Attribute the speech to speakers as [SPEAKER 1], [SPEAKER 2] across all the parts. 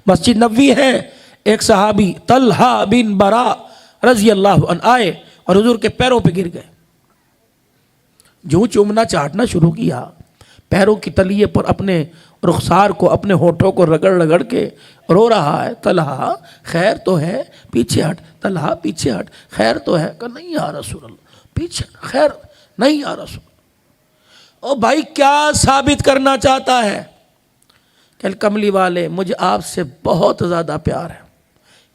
[SPEAKER 1] मस्जिद नबवी है, एक सहाबी तलहा बिन बरा रजी अल्लाह अन्हु आए और हुजूर के पैरों पे गिर गए। जो चूमना चाटना शुरू किया, पैरों की तलिए पर अपने रुखसार को, अपने होठों को रगड़ रगड़ के रो रहा है। तलहा खैर तो है, पीछे हट। तलहा पीछे हट, खैर तो है। कहा नहीं या रसूल अल्लाह, पीछे खैर नहीं या रसूल। ओ भाई क्या साबित करना चाहता है? कल कमली वाले मुझे आपसे बहुत ज़्यादा प्यार है।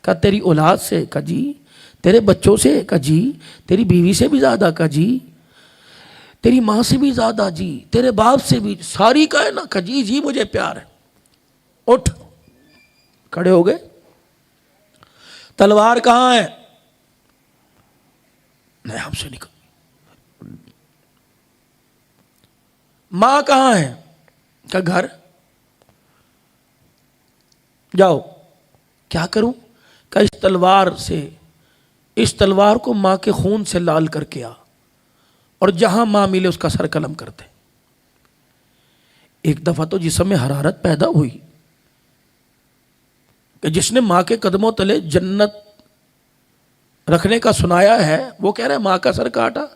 [SPEAKER 1] कहा तेरी औलाद से? कहा जी। तेरे बच्चों से? कहा जी। तेरी बीवी से भी ज़्यादा? कहा जी। तेरी माँ से भी ज़्यादा? जी। तेरे बाप से भी? सारी का है ना? कहा जी जी मुझे प्यार है। उठ, खड़े हो गए। तलवार कहाँ है? नहीं हमसे निकल। माँ कहाँ है? क्या घर? जाओ। क्या करूं? क्या इस तलवार से, इस तलवार को माँ के खून से लाल करके आ और जहां माँ मिले उसका सर कलम कर दे। एक दफा तो जिस्म में हरारत पैदा हुई कि जिसने माँ के कदमों तले जन्नत रखने का सुनाया है वो कह रहा है माँ का सर काटा,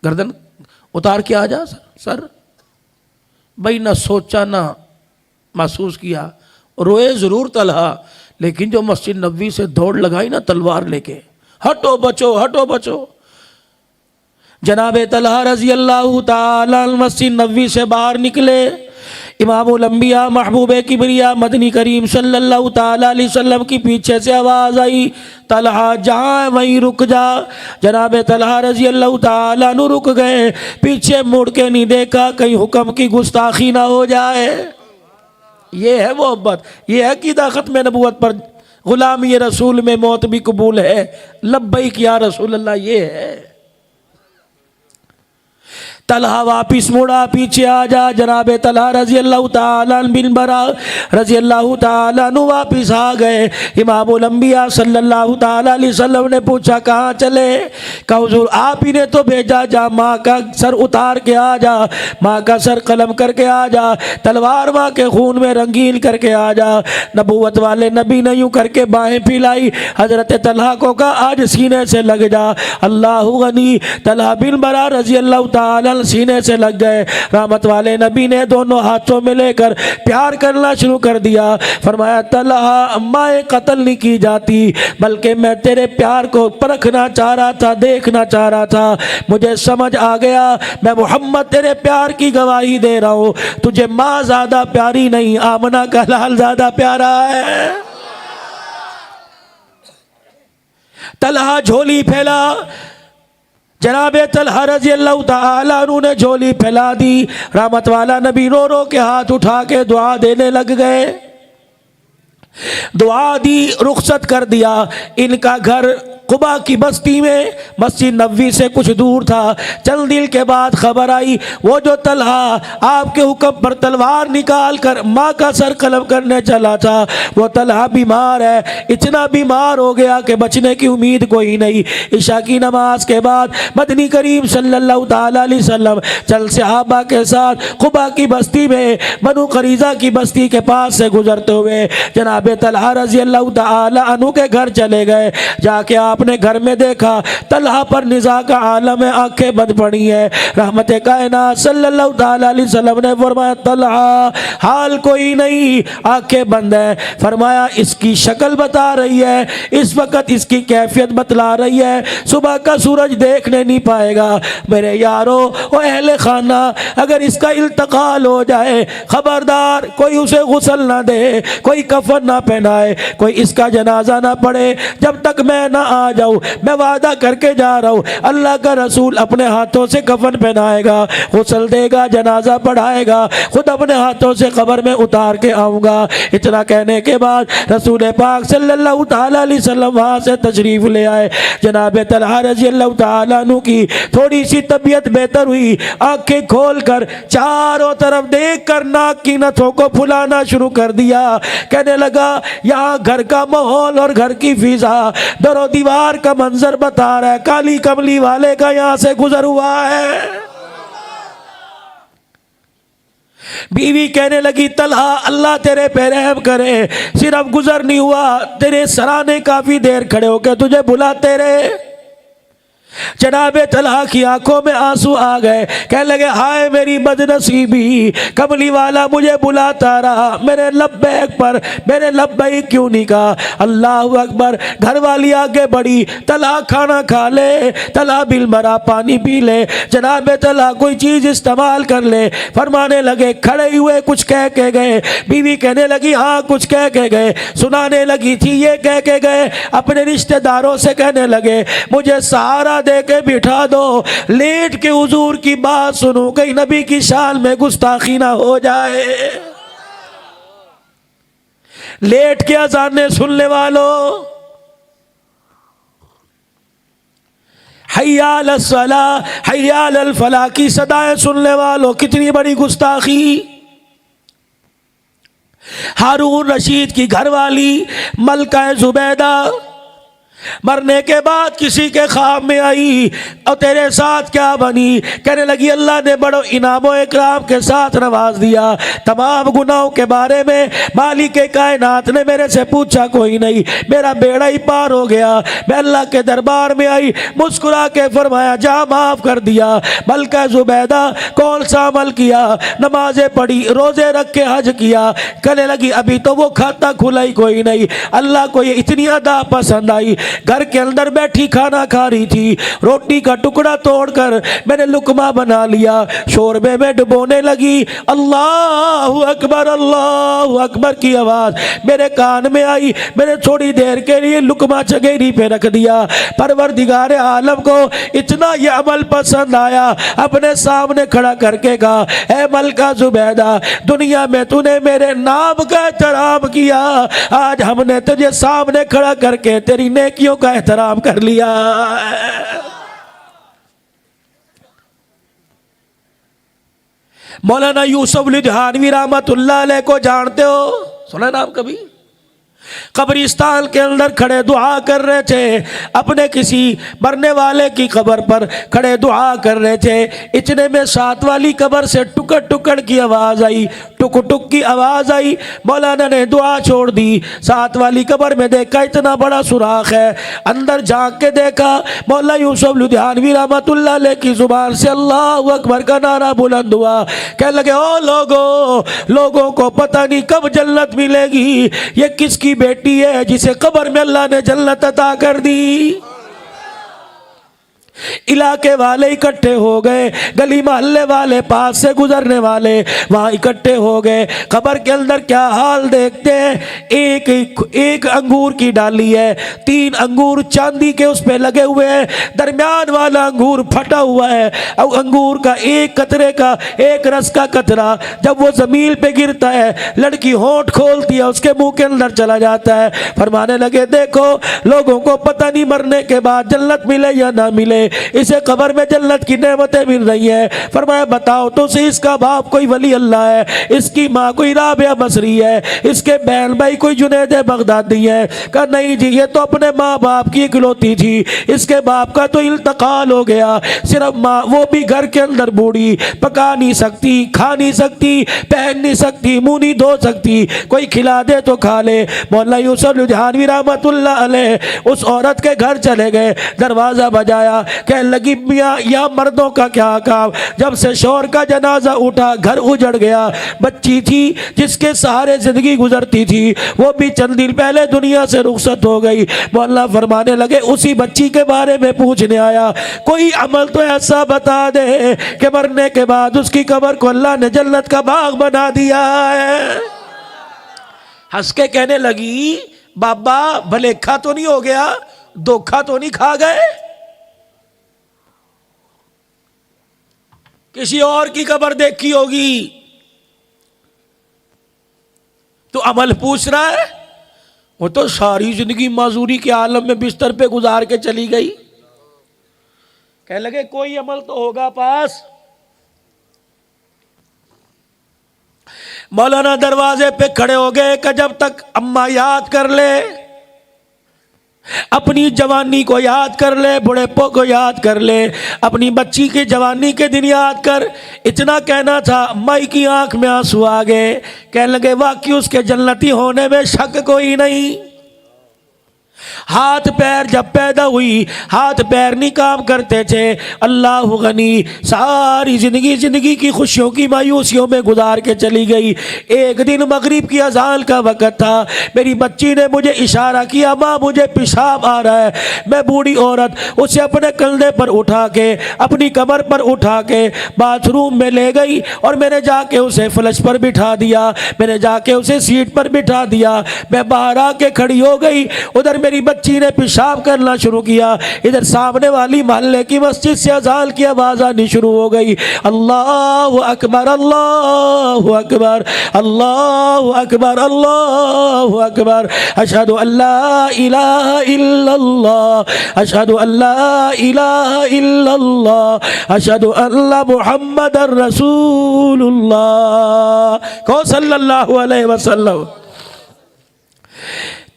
[SPEAKER 1] गर्दन उतार के आ जा सर। भाई ना सोचा ना महसूस किया, रोए जरूर तलहा, लेकिन जो मस्जिद नबवी से दौड़ लगाई ना तलवार लेके, हटो बचो हटो बचो। जनाबे तलहा रजी अल्लाह ताला मस्जिद नबवी से बाहर निकले। इमामुल अंबिया महबूब किबरिया मदनी करीम सल्लल्लाहु ताला अलैहि वसल्लम की पीछे से आवाज़ आई, तलहा जहाँ वहीं रुक जा। जनाबे तलहा रजी अल्लाह ताला अन्हु रुक गए, पीछे मुड़ के नहीं देखा कहीं हुक्म की गुस्ताखी ना हो जाए। ये है मोहब्बत, ये है क़ीदा ख़त्म नबूवत पर गुलामी रसूल में मौत भी कबूल है, लब्बैक या रसूल अल्लाह। ये है। तलहा वापिस मुड़ा, पीछे आ जा। जनाबे तलहा रजी अल्लाह ताला बिन बरा रजी अल्लाह ताला अन्हु वापिस आ गए। इमामुल अंबिया सल्लल्लाहु ताला अलैहि वसल्लम ने पूछा कहाँ चले? कहा हुजूर आप ही ने तो भेजा, जा माँ का सर उतार के आ जा, माँ का सर कलम करके आ जा, तलवार माँ के खून में रंगीन करके आ जा। नबूवत वाले नबी ने यूँ करके बाहें फैलाई, हजरत तलहा को कहा आज सीने से लग जा। अल्लाहु गनी। तलहा बिन बरा रजी अल्लाह ताला सीने से लग गए। रहमत वाले नबी ने दोनों हाथों में लेकर प्यार करना शुरू कर दिया। फरमाया तलहा अम्माए कत्ल नहीं की जाती, बल्कि मैं तेरे प्यार को परखना चाह रहा था, देखना चाह रहा था। मुझे समझ आ गया, मैं मोहम्मद तेरे प्यार की गवाही दे रहा हूँ, तुझे माँ ज्यादा प्यारी नहीं, आमना का लाल ज्यादा प्यारा है। तलहा झोली फैला। जनाबे तलहा रजी अल्लाह ताला अन्हु ने झोली फैला दी। रहमत वाला नबी रो रो के हाथ उठा के दुआ देने लग गए। दुआ दी, रुखसत कर दिया। इनका घर कुबा की बस्ती में मस्जिद नबवी से कुछ दूर था। चंद दिन के बाद खबर आई वो जो तलहा आपके हुक्म पर तलवार निकाल कर माँ का सर कलम करने चला था, वो तलहा बीमार है। इतना बीमार हो गया कि बचने की उम्मीद कोई नहीं। इशा की नमाज के बाद मदनी करीम सल्लल्लाहु ताला अलैहि वसल्लम चल सहाबा के साथ कुबा की बस्ती में बनु करीजा की बस्ती के पास से गुजरते हुए जनाबे तलहा रजी अल्लाह ताला अन्हु के घर चले गए। जाके आपने घर में देखा तलहा पर निज़ा का आलम है, आंखें बंद पड़ी है। रहमत कायनात सल्लल्लाहु ताला अलैहि वसल्लम ने फरमाया तलहा हाल कोई नहीं, आंखें बंद है। फरमाया इसकी शक्ल बता रही है, इस वक्त इसकी कैफियत बतला रही है, सुबह का सूरज देखने नहीं पाएगा। मेरे यारो और अहले खाना, अगर इसका इल्तकाल हो जाए खबरदार कोई उसे गुस्ल ना दे, कोई कफन ना पहनाए, कोई इसका जनाजा ना पढ़े जब तक मैं ना आ जाऊं। मैं वादा करके जा रहा हूं, अल्लाह का रसूल अपने हाथों से कफन पहनाएगा, गुस्ल देगा, जनाजा पढ़ाएगा, खुद अपने हाथों से कब्र में उतार के आऊंगा। इतना कहने के बाद रसूल पाक सल्लल्लाहु ताला अलैहि वसल्लम वहां से तशरीफ ले आए। जनाब तलहा रजी अल्लाह ताला अन्हु की थोड़ी सी तबीयत बेहतर हुई। आंखें खोलकर चारों तरफ देखकर नाक की नथों को फुलाना शुरू कर दिया। कहने लगा यहाँ घर का माहौल और घर की फिजा, दरो दीवार का मंजर बता रहा है, काली कमली वाले का यहाँ से गुजर हुआ है। बीवी कहने लगी तलहा अल्लाह तेरे पे रहम करे, सिर्फ गुजर नहीं हुआ, तेरे सराहने काफी देर खड़े होकर तुझे बुलाते रहे। जनाबे तलहा की आंखों में आंसू आ गए, कहने लगे हाय मेरी बदनसीबी, कमली वाला मुझे बुलाता रहा, मेरे लब्बैक पर मैंने लब्बैक क्यों नहीं कहा। अल्लाह अकबर। घर वाली आगे बढ़ी, तलहा खाना खा ले, तलहा बिल मरा पानी पी ले, जनाबे तलहा कोई चीज इस्तेमाल कर ले। फरमाने लगे खड़े हुए कुछ कह के गए। बीवी कहने लगी हाँ कुछ कह के गए। सुनाने लगी थी ये कह के गए, अपने रिश्तेदारों से कहने लगे मुझे सहारा दे के बिठा दो, लेट के हुजूर की बात सुनो, कहीं नबी की शान में गुस्ताखी ना हो जाए। लेट के अज़ानें सुनने वालों, हय्या अलस सलाह हय्या अलल फलाह की सदाएं सुनने वालों, कितनी बड़ी गुस्ताखी। हारून रशीद की घरवाली मलका जुबैदा मरने के बाद किसी के ख्वाब में आई और तेरे साथ क्या बनी। कहने लगी अल्लाह ने बड़ो इनामो इकराम के साथ नवाज दिया, तमाम गुनाहों के बारे में मालिक कायनात ने मेरे से पूछा कोई नहीं, मेरा बेड़ा ही पार हो गया। मैं अल्लाह के दरबार में आई, मुस्कुरा के फरमाया जा माफ कर दिया। मलका जुबैदा कौन सा अमल किया, नमाजें पढ़ी, रोजे रख के हज किया। कहने लगी अभी तो वो खाता खुला ही कोई नहीं, अल्लाह को ये इतनी अदा पसंद आई। घर के अंदर बैठी खाना खा रही थी, रोटी का टुकड़ा तोड़कर मैंने लुकमा बना लिया, शोरबे में डुबोने लगी। अल्लाहु अकबर की आवाज मेरे कान में आई। मैंने थोड़ी देर के लिए लुकमा चगेरी पे रख दिया। परवरदिगार आलम को इतना यह अमल पसंद आया, अपने सामने खड़ा करके कहा ऐ मलका जुबैदा, दुनिया में तूने मेरे नाम का एहतराम किया, आज हमने तुझे सामने खड़ा करके तेरी नेकी का एहतराम कर लिया। मौलाना यूसुफ लुधियानवी रहमतुल्लाह अलैह को जानते हो, सुना नाम कभी? कब्रिस्तान के अंदर खड़े दुआ कर रहे थे, अपने किसी मरने वाले की कब्र पर खड़े दुआ कर रहे थे। इतने में साथ वाली कब्र से टुकड़ टुकड़ की आवाज़ आई, टुक टुक की आवाज़ आई। मौलाना ने दुआ छोड़ दी, साथ वाली कब्र में देखा इतना बड़ा सुराख है, अंदर झांक के देखा मौला यूसुफ लुधियानवी रहमतुल्लाह अलैह की जुबान से अल्लाहु अकबर का नारा बुलंद हुआ। कहने लगे ओ लोगों को पता नहीं कब जन्नत मिलेगी, ये किसकी बेटी है जिसे कब्र में अल्लाह ने जन्नत अता कर दी। इलाके वाले इकट्ठे हो गए, गली मोहल्ले वाले, पास से गुजरने वाले वहां इकट्ठे हो गए। खबर के अंदर क्या हाल देखते हैं, एक अंगूर की डाली है, 3 अंगूर चांदी के उस पे लगे हुए हैं, दरमियान वाला अंगूर फटा हुआ है और अंगूर का एक कतरे का, एक रस का कतरा जब वो जमीन पे गिरता है, लड़की होंठ खोलती है, उसके मुंह के अंदर चला जाता है। फरमाने लगे देखो लोगों को पता नहीं मरने के बाद जन्नत मिले या ना मिले, इसे कब्र में जन्नत की नेमतें मिल रही है। फरमाया बताओ तो सही, इसका बाप कोई वली अल्लाह है, इसकी माँ कोई राबिया बसरी है, इसके बहन भाई कोई जुनैद बगदादी है? कहा नहीं जी, ये तो अपने माँ बाप की इकलौती थी, इसके बाप का तो इंतकाल हो गया, सिर्फ माँ, वो भी घर के अंदर बूढ़ी, पका नहीं सकती, खा नहीं सकती, पहन नहीं सकती, मुंह नहीं धो सकती, कोई खिला दे तो खा ले। मौला यूसुफ लुधियानवी रहमतुल्लाह अलैह उस औरत के घर चले गए, दरवाजा बजाया, कहने लगी मियाँ या मर्दों का क्या काम। जब से शौहर का जनाजा उठा घर उजड़ गया, बच्ची थी जिसके सहारे जिंदगी गुजरती थी वो भी चंद दिन पहले दुनिया से रुखसत हो गई। मौला फरमाने लगे उसी बच्ची के बारे में पूछने आया, कोई अमल तो ऐसा बता दे कि मरने के बाद उसकी कब्र को अल्लाह ने जन्नत का बाग बना दिया है। हंस के कहने लगी बाबा भलेखा तो नहीं हो गया, धोखा तो नहीं खा गए? किसी और की कब्र देखी होगी तो अमल पूछ रहा है, वो तो सारी जिंदगी मजदूरी के आलम में बिस्तर पे गुजार के चली गई। कहने लगे कोई अमल तो होगा पास। मौलाना दरवाजे पे खड़े हो गए कि जब तक अम्मा याद कर ले, अपनी जवानी को याद कर ले, बुढ़ेपो को याद कर ले, अपनी बच्ची की जवानी के दिन याद कर। इतना कहना था, माई की आंख में आंसू आ गए। कहने लगे वाकई उसके जन्नती होने में शक कोई नहीं। हाथ पैर जब पैदा हुई, हाथ पैर नहीं काम करते थे। अल्लाह गनी, सारी जिंदगी की खुशियों की मायूसियों में गुजार के चली गई। एक दिन मगरिब की अजान का वक़्त था, मेरी बच्ची ने मुझे इशारा किया, माँ मुझे पेशाब आ रहा है। मैं बूढ़ी औरत उसे अपने कंधे पर उठा के, अपनी कमर पर उठा के बाथरूम में ले गई और मैंने जाके उसे फ्लश पर बिठा दिया, मैंने जाके उसे सीट पर बिठा दिया। मैं बाहर आके खड़ी हो गई, उधर मेरी बच्ची ने पेशाब करना शुरू किया। इधर सामने वाली मोहल्ले की मस्जिद से अजान की आवाज़ आनी शुरू हो गई। अल्लाहु अकबर, अल्लाहु अकबर, अल्लाहु अकबर, अल्लाहु अकबर। अशहदु अल्ला इलाहा इल्लल्लाह, अशहदु अल्ला इलाहा इल्लल्लाह, अशहदु अल्ला मुहम्मदर रसूलुल्लाह। कहो सल्लल्लाहु अलैहि वसल्लम।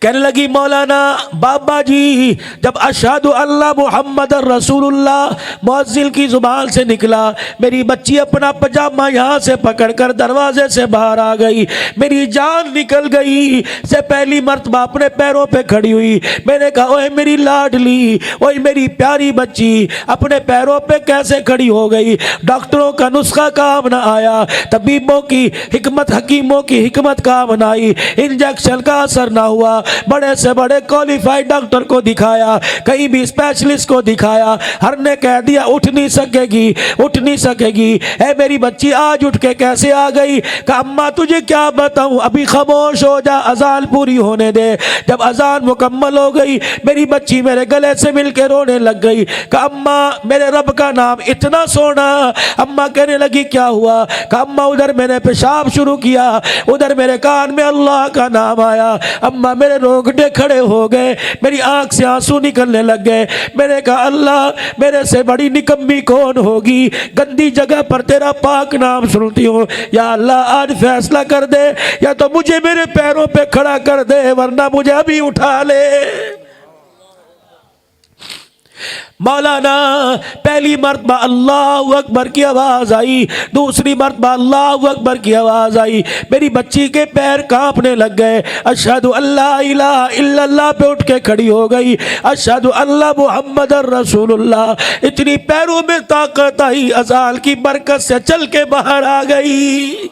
[SPEAKER 1] कहने लगी मौलाना बाबा जी, जब अशहदु अल्ला मुहम्मद रसूलुल्लाह मुअज्जिल की जुबान से निकला, मेरी बच्ची अपना पजामा यहाँ से पकड़कर दरवाजे से बाहर आ गई। मेरी जान निकल गई। से पहली मर्तबा अपने पैरों पे खड़ी हुई। मैंने कहा ओए मेरी लाडली, ओए मेरी प्यारी बच्ची, अपने पैरों पे कैसे खड़ी हो गई? डॉक्टरों का नुस्खा काम न आया, तबीबों की हिकमत, हकीमों की हिकमत काम न आई, इंजेक्शन का असर ना हुआ। बड़े से बड़े क्वालिफाइड डॉक्टर को दिखाया, कहीं भी स्पेशलिस्ट को दिखाया, हर ने कह दिया उठ नहीं सकेगी, उठ नहीं सकेगी। है मेरी बच्ची आज उठ के कैसे आ गई? कहा अम्मा तुझे क्या बताऊं, अभी खामोश हो जा, अजान पूरी होने दे। जब अजान मुकम्मल हो गई, मेरी बच्ची मेरे गले से मिलकर रोने लग गई। कहा अम्मा मेरे रब का नाम इतना सोना। अम्मा कहने लगी क्या हुआ? कहा अम्मा उधर मैंने पेशाब शुरू किया, उधर मेरे कान में अल्लाह का नाम आया। अम्मा मेरे रोंगटे खड़े हो गए, मेरी आंख से आंसू निकलने लग गए। मैंने कहा अल्लाह मेरे से बड़ी निकम्मी कौन होगी, गंदी जगह पर तेरा पाक नाम सुनती हूँ। या अल्लाह आज फैसला कर दे, या तो मुझे मेरे पैरों पे खड़ा कर दे, वरना मुझे अभी उठा ले। मौलाना पहली मर्तबा अल्लाहु अकबर की आवाज़ आई, दूसरी मर्तबा अल्लाहु अकबर की आवाज़ आई। मेरी बच्ची के पैर कांपने लग गए। अशहदु अल्ला इलाहा इल्लल्लाह पे उठ के खड़ी हो गई। अशहदु अल्ला मुहम्मदर रसूलुल्लाह। इतनी पैरों में ताकत आई, अज़ान की बरकत से चल के बाहर आ गई।